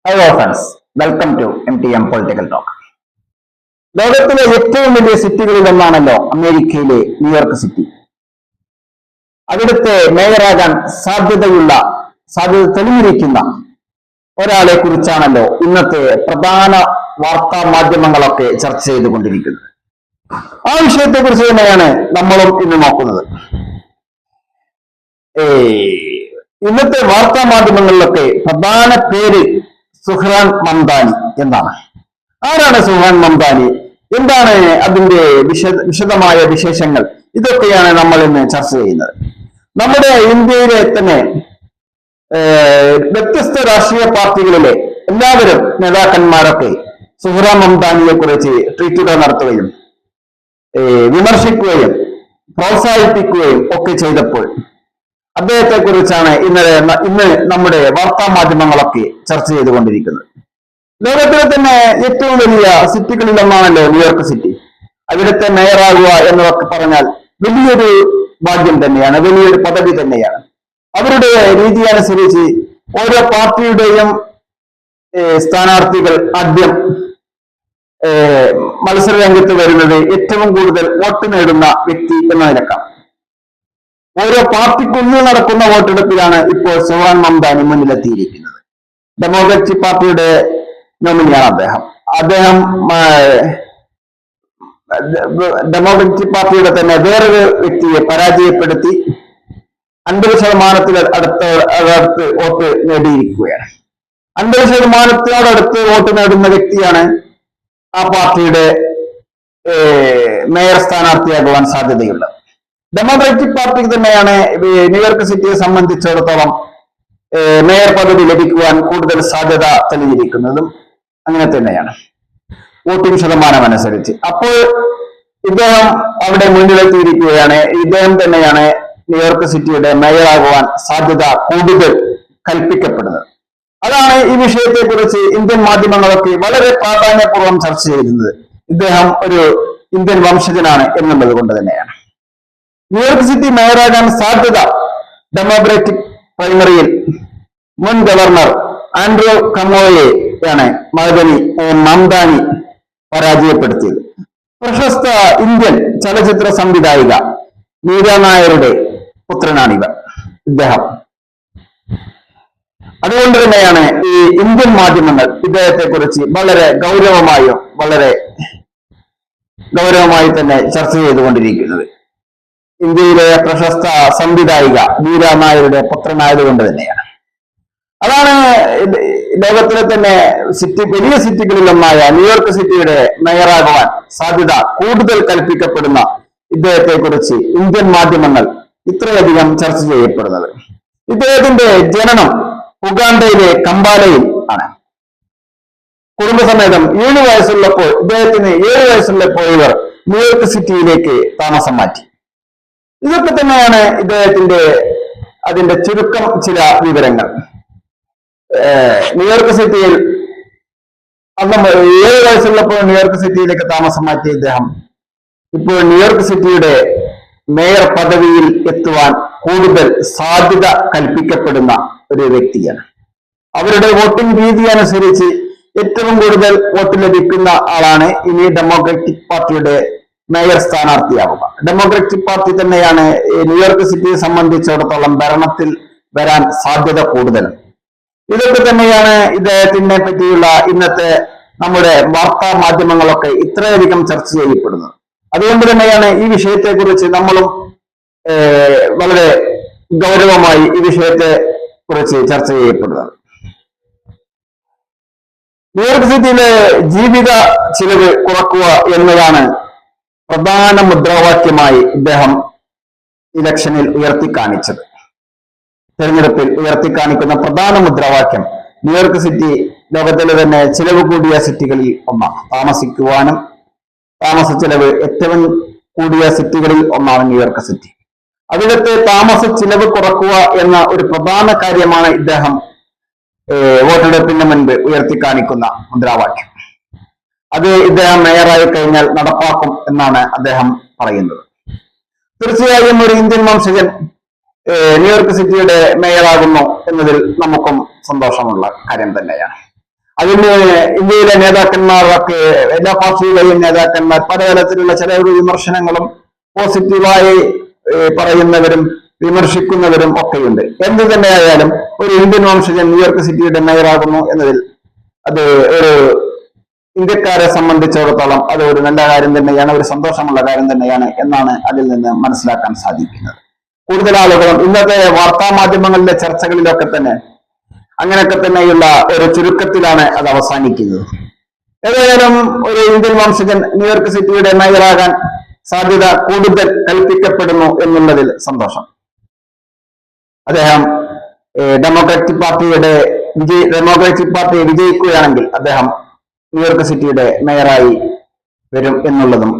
Hello friends, welcome to MTM political talk. ലോകത്തിലെ ഏറ്റവും വലിയ സിറ്റികളിൽ ഒന്നാണല്ലോ അമേരിക്കയിലെ ന്യൂയോർക്ക് സിറ്റി. അവിടുത്തെ മേയറാകാൻ സാധ്യത തെളിഞ്ഞിരിക്കുന്ന ഒരാളെ കുറിച്ചാണല്ലോ ഇന്നത്തെ പ്രധാന വാർത്താ മാധ്യമങ്ങളൊക്കെ ചർച്ച ചെയ്തുകൊണ്ടിരിക്കുന്നത്. ആ വിഷയത്തെ കുറിച്ച് തന്നെയാണ് നമ്മളും ഇന്ന് നോക്കുന്നത്. ഇന്നത്തെ വാർത്താ മാധ്യമങ്ങളിലൊക്കെ പ്രധാന പേര് സുഹ്റാൻ മംദാനി എന്നാണ്. ആരാണ് സുഹ്റാൻ മംദാനി? എന്താണ് അതിന്റെ വിശദമായ വിശേഷങ്ങൾ? ഇതൊക്കെയാണ് നമ്മൾ ഇന്ന് ചർച്ച ചെയ്യുന്നത്. നമ്മുടെ ഇന്ത്യയിലെ തന്നെ വ്യത്യസ്ത രാഷ്ട്രീയ പാർട്ടികളിലെ എല്ലാവരും നേതാക്കന്മാരൊക്കെ സുഹ്റാൻ മംദാനിയെ കുറിച്ച് ട്വീറ്റുകൾ നടത്തുകയും വിമർശിക്കുകയും പ്രോത്സാഹിപ്പിക്കുകയും ഒക്കെ ചെയ്തപ്പോൾ അദ്ദേഹത്തെ കുറിച്ചാണ് ഇന്ന് നമ്മുടെ വാർത്താ മാധ്യമങ്ങളൊക്കെ ചർച്ച ചെയ്തുകൊണ്ടിരിക്കുന്നത്. ലോകത്തിലെ തന്നെ ഏറ്റവും വലിയ സിറ്റികളിൽ ഒന്നാണല്ലോ ന്യൂയോർക്ക് സിറ്റി. അവിടുത്തെ മേയറാകുക എന്നൊക്കെ പറഞ്ഞാൽ വലിയൊരു ഭാഗ്യം തന്നെയാണ്, വലിയൊരു പദവി തന്നെയാണ്. അവരുടെ രീതി അനുസരിച്ച് ഓരോ പാർട്ടിയുടെയും സ്ഥാനാർത്ഥികൾ ആദ്യം മത്സര രംഗത്ത് വരുന്നത് ഏറ്റവും കൂടുതൽ വോട്ട് നേടുന്ന വ്യക്തി എന്ന നിലക്കാണ്. ഓരോ പാർട്ടിക്കുള്ളിൽ നടക്കുന്ന വോട്ടെടുപ്പിലാണ് ഇപ്പോൾ സുഹ്റാൻ മംദാനി മുന്നിലെത്തിയിരിക്കുന്നത്. ഡെമോക്രാറ്റിക് പാർട്ടിയുടെ നോമിനിയാണ് അദ്ദേഹം ഡെമോക്രാറ്റിക് പാർട്ടിയുടെ തന്നെ വേറൊരു വ്യക്തിയെ പരാജയപ്പെടുത്തി 50% അടുത്ത് വോട്ട് നേടിയിരിക്കുകയാണ്. 50%-നോടടുത്ത് വോട്ട് നേടുന്ന വ്യക്തിയാണ് ആ പാർട്ടിയുടെ മേയർ സ്ഥാനാർത്ഥിയാകുവാൻ സാധ്യതയുള്ളത്. ഡെമോക്രാറ്റിക് പാർട്ടിക്ക് തന്നെയാണ് ന്യൂയോർക്ക് സിറ്റിയെ സംബന്ധിച്ചിടത്തോളം മേയർ പദവി ലഭിക്കുവാൻ കൂടുതൽ സാധ്യത തെളിഞ്ഞിരിക്കുന്നതും അങ്ങനെ തന്നെയാണ്, വോട്ടിംഗ് ശതമാനം അനുസരിച്ച്. അപ്പോൾ ഇദ്ദേഹം അവിടെ മുന്നിലെത്തിയിരിക്കുകയാണ്. ഇദ്ദേഹം തന്നെയാണ് ന്യൂയോർക്ക് സിറ്റിയുടെ മേയറാകുവാൻ സാധ്യത കൂടുതൽ കൽപ്പിക്കപ്പെടുന്നത്. അതാണ് ഈ വിഷയത്തെ കുറിച്ച് ഇന്ത്യൻ മാധ്യമങ്ങളൊക്കെ വളരെ പ്രാധാന്യപൂർവ്വം ചർച്ച ചെയ്യുന്നത്. ഇദ്ദേഹം ഒരു ഇന്ത്യൻ വംശജനാണ് എന്നുള്ളത് കൊണ്ട് തന്നെയാണ്. ന്യൂയോർക്ക് സിറ്റി മേയറാകാൻ സാധ്യത ഡെമോക്രാറ്റിക് പ്രൈമറിയിൽ മുൻ ഗവർണർ ആൻഡ്രൂ കമോയെയാണ് മംദാനി പരാജയപ്പെടുത്തിയത്. പ്രശസ്ത ഇന്ത്യൻ ചലച്ചിത്ര സംവിധായിക മീര നായരുടെ പുത്രനാണിവർ ഇദ്ദേഹം. അതുകൊണ്ട് തന്നെയാണ് ഈ ഇന്ത്യൻ മാധ്യമങ്ങൾ ഇദ്ദേഹത്തെ കുറിച്ച് വളരെ ഗൗരവമായി തന്നെ ചർച്ച ചെയ്തുകൊണ്ടിരിക്കുന്നത്. ഇന്ത്യയിലെ പ്രശസ്ത സംവിധായിക മീര നായരുടെ പുത്രനായതുകൊണ്ട് തന്നെയാണ്. അതാണ് ലോകത്തിലെ തന്നെ വലിയ സിറ്റികളിലൊന്നായ ന്യൂയോർക്ക് സിറ്റിയുടെ മേയറാകുവാൻ സാധ്യത കൂടുതൽ കൽപ്പിക്കപ്പെടുന്ന ഇദ്ദേഹത്തെ കുറിച്ച് ഇന്ത്യൻ മാധ്യമങ്ങൾ ഇത്രയധികം ചർച്ച ചെയ്യപ്പെടുന്നത്. ഇദ്ദേഹത്തിന്റെ ജനനം ഉഗാണ്ടയിലെ കമ്പാലയിൽ ആണ്. കുടുംബസമേതം 7 വയസ്സുള്ളപ്പോൾ ഇവർ ന്യൂയോർക്ക് സിറ്റിയിലേക്ക് താമസം മാറ്റി. ഇതൊക്കെ തന്നെയാണ് അതിന്റെ ചുരുക്കം ചില വിവരങ്ങൾ. ന്യൂയോർക്ക് സിറ്റിയിൽ 7 വയസ്സുള്ളപ്പോൾ ന്യൂയോർക്ക് സിറ്റിയിലേക്ക് താമസം മാറ്റിയ ഇദ്ദേഹം ഇപ്പോൾ ന്യൂയോർക്ക് സിറ്റിയുടെ മേയർ പദവിയിൽ എത്തുവാൻ കൂടുതൽ സാധ്യത കൽപ്പിക്കപ്പെടുന്ന ഒരു വ്യക്തിയാണ്. അവരുടെ വോട്ടിംഗ് രീതി അനുസരിച്ച് ഏറ്റവും കൂടുതൽ വോട്ട് ലഭിക്കുന്ന ആളാണ് ഇനി ഡെമോക്രാറ്റിക് പാർട്ടിയുടെ മേയർ സ്ഥാനാർത്ഥിയാവുക. ഡെമോക്രാറ്റിക് പാർട്ടി തന്നെയാണ് ന്യൂയോർക്ക് സിറ്റിയെ സംബന്ധിച്ചിടത്തോളം ഭരണത്തിൽ വരാൻ സാധ്യത കൂടുതലും. ഇതൊക്കെ തന്നെയാണ് ഇദ്ദേഹത്തിനെ പറ്റിയുള്ള ഇന്നത്തെ നമ്മുടെ വാർത്താ മാധ്യമങ്ങളൊക്കെ ഇത്രയധികം ചർച്ച ചെയ്യപ്പെടുന്നത്. അതുകൊണ്ട് തന്നെയാണ് ഈ വിഷയത്തെ കുറിച്ച് നമ്മളും വളരെ ഗൗരവമായി ഈ വിഷയത്തെ കുറിച്ച് ചർച്ച ചെയ്യപ്പെടുന്നത്. ന്യൂയോർക്ക് സിറ്റിയിലെ ജീവിത ചിലവ് കുറക്കുക എന്നതാണ് പ്രധാന മുദ്രാവാക്യമായി ഇദ്ദേഹം ഇലക്ഷനിൽ തെരഞ്ഞെടുപ്പിൽ ഉയർത്തിക്കാണിക്കുന്ന പ്രധാന മുദ്രാവാക്യം ന്യൂയോർക്ക് സിറ്റി ലോകത്തിലെ തന്നെ ചിലവ് കൂടിയ സിറ്റികളിൽ ഒന്നാണ്. താമസിക്കുവാനും താമസ ചിലവ് ഏറ്റവും കൂടിയ സിറ്റികളിൽ ഒന്നാണ് ന്യൂയോർക്ക് സിറ്റി. അവിടുത്തെ താമസ ചിലവ് കുറക്കുക എന്ന ഒരു പ്രധാന കാര്യമാണ് ഇദ്ദേഹം വോട്ടെടുപ്പിന് മുൻപ് ഉയർത്തിക്കാണിക്കുന്ന മുദ്രാവാക്യം. അത് ഇദ്ദേഹം മേയറായി കഴിഞ്ഞാൽ നടപ്പാക്കും എന്നാണ് അദ്ദേഹം പറയുന്നത്. തീർച്ചയായും ഒരു ഇന്ത്യൻ വംശജൻ ന്യൂയോർക്ക് സിറ്റിയുടെ മേയറാകുന്നു എന്നതിൽ നമുക്കും സന്തോഷമുള്ള കാര്യം തന്നെയാണ്. അതിന് ഇന്ത്യയിലെ നേതാക്കന്മാരൊക്കെ, എല്ലാ പാർട്ടികളുടെയും നേതാക്കന്മാർ പലതരത്തിലുള്ള ചില വിമർശനങ്ങളും പോസിറ്റീവായി പറയുന്നവരും വിമർശിക്കുന്നവരും ഒക്കെയുണ്ട്. എന്ത് തന്നെയായാലും ഒരു ഇന്ത്യൻ വംശജൻ ന്യൂയോർക്ക് സിറ്റിയുടെ മേയറാകുന്നു എന്നതിൽ അത് ഒരു ഇന്ത്യക്കാരെ സംബന്ധിച്ചിടത്തോളം അത് ഒരു നല്ല കാര്യം തന്നെയാണ്, ഒരു സന്തോഷമുള്ള കാര്യം തന്നെയാണ് എന്നാണ് അതിൽ നിന്ന് മനസ്സിലാക്കാൻ സാധിക്കുന്നത്. കൂടുതൽ ആളുകളും ഇന്നത്തെ വാർത്താ മാധ്യമങ്ങളിലെ ചർച്ചകളിലൊക്കെ തന്നെ അങ്ങനെയൊക്കെ തന്നെയുള്ള ഒരു ചുരുക്കത്തിലാണ് അത് അവസാനിക്കുന്നത്. ഏതായാലും ഒരു ഇന്ത്യൻ വംശജൻ ന്യൂയോർക്ക് സിറ്റിയുടെ മേയറാകാൻ സാധ്യത കൂടുതൽ കൽപ്പിക്കപ്പെടുന്നു എന്നുള്ളതിൽ സന്തോഷം. അദ്ദേഹം ഡെമോക്രാറ്റിക് പാർട്ടി വിജയിക്കുകയാണെങ്കിൽ അദ്ദേഹം ന്യൂയോർക്ക് സിറ്റിയുടെ മേയറായി വരും എന്നുള്ളതും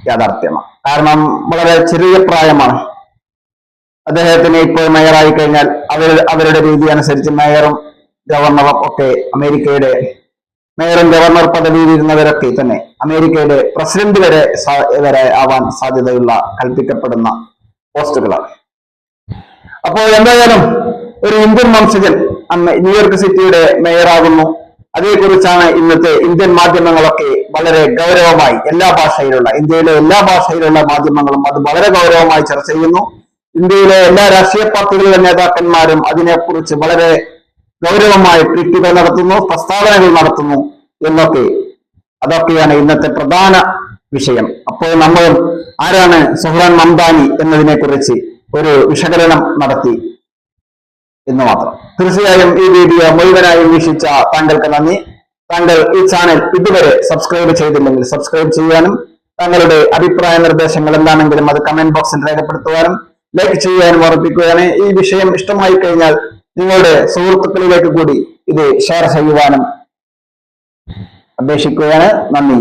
യാഥാർത്ഥ്യമാണ്. കാരണം വളരെ ചെറിയ പ്രായമാണ് അദ്ദേഹത്തിന്. ഇപ്പോൾ മേയറായി കഴിഞ്ഞാൽ അവരുടെ രീതി അനുസരിച്ച് മേയറും ഗവർണറും ഒക്കെ അമേരിക്കയുടെ മേയറും ഗവർണർ പദവിയിൽ ഇരുന്നവരൊക്കെ തന്നെ അമേരിക്കയുടെ പ്രസിഡന്റ് വരെ ആവാൻ സാധ്യതയുള്ള കൽപ്പിക്കപ്പെടുന്ന പോസ്റ്റുകളാണ്. അപ്പോൾ എന്തായാലും ഒരു ഇന്ത്യൻ വംശജൻ ന്യൂയോർക്ക് സിറ്റിയുടെ മേയറാകുന്നു. അതേക്കുറിച്ചാണ് ഇന്നത്തെ ഇന്ത്യൻ മാധ്യമങ്ങളൊക്കെ വളരെ ഗൗരവമായി ഇന്ത്യയിലെ എല്ലാ ഭാഷയിലുള്ള മാധ്യമങ്ങളും അത് വളരെ ഗൗരവമായി ചർച്ച ചെയ്യുന്നു. ഇന്ത്യയിലെ എല്ലാ രാഷ്ട്രീയ പാർട്ടികളിലെ നേതാക്കന്മാരും അതിനെക്കുറിച്ച് വളരെ ഗൗരവമായി ട്വീറ്റുകൾ നടത്തുന്നു, പ്രസ്താവനകൾ നടത്തുന്നു അതൊക്കെയാണ് ഇന്നത്തെ പ്രധാന വിഷയം. അപ്പോൾ നമ്മൾ ആരാണ് സുഹ്റാൻ മംദാനി എന്നതിനെ കുറിച്ച് ഒരു വിശകലനം നടത്തി എന്ന് മാത്രം. തീർച്ചയായും ഈ വീഡിയോ മുഴുവനായും വീക്ഷിച്ച താങ്കൾക്ക് നന്ദി. താങ്കൾ ഈ ചാനൽ ഇതുവരെ സബ്സ്ക്രൈബ് ചെയ്തില്ലെങ്കിൽ സബ്സ്ക്രൈബ് ചെയ്യാനും താങ്കളുടെ അഭിപ്രായ നിർദ്ദേശങ്ങൾ എന്താണെങ്കിലും അത് കമന്റ് ബോക്സിൽ രേഖപ്പെടുത്തുവാനും ലൈക്ക് ചെയ്യാനും ഓർമ്മിപ്പിക്കുകയാണ്. ഈ വിഷയം ഇഷ്ടമായി കഴിഞ്ഞാൽ നിങ്ങളുടെ സുഹൃത്തുക്കളിലേക്ക് കൂടി ഇത് ഷെയർ ചെയ്യുവാനും അപേക്ഷിക്കുകയാണ്. നന്ദി.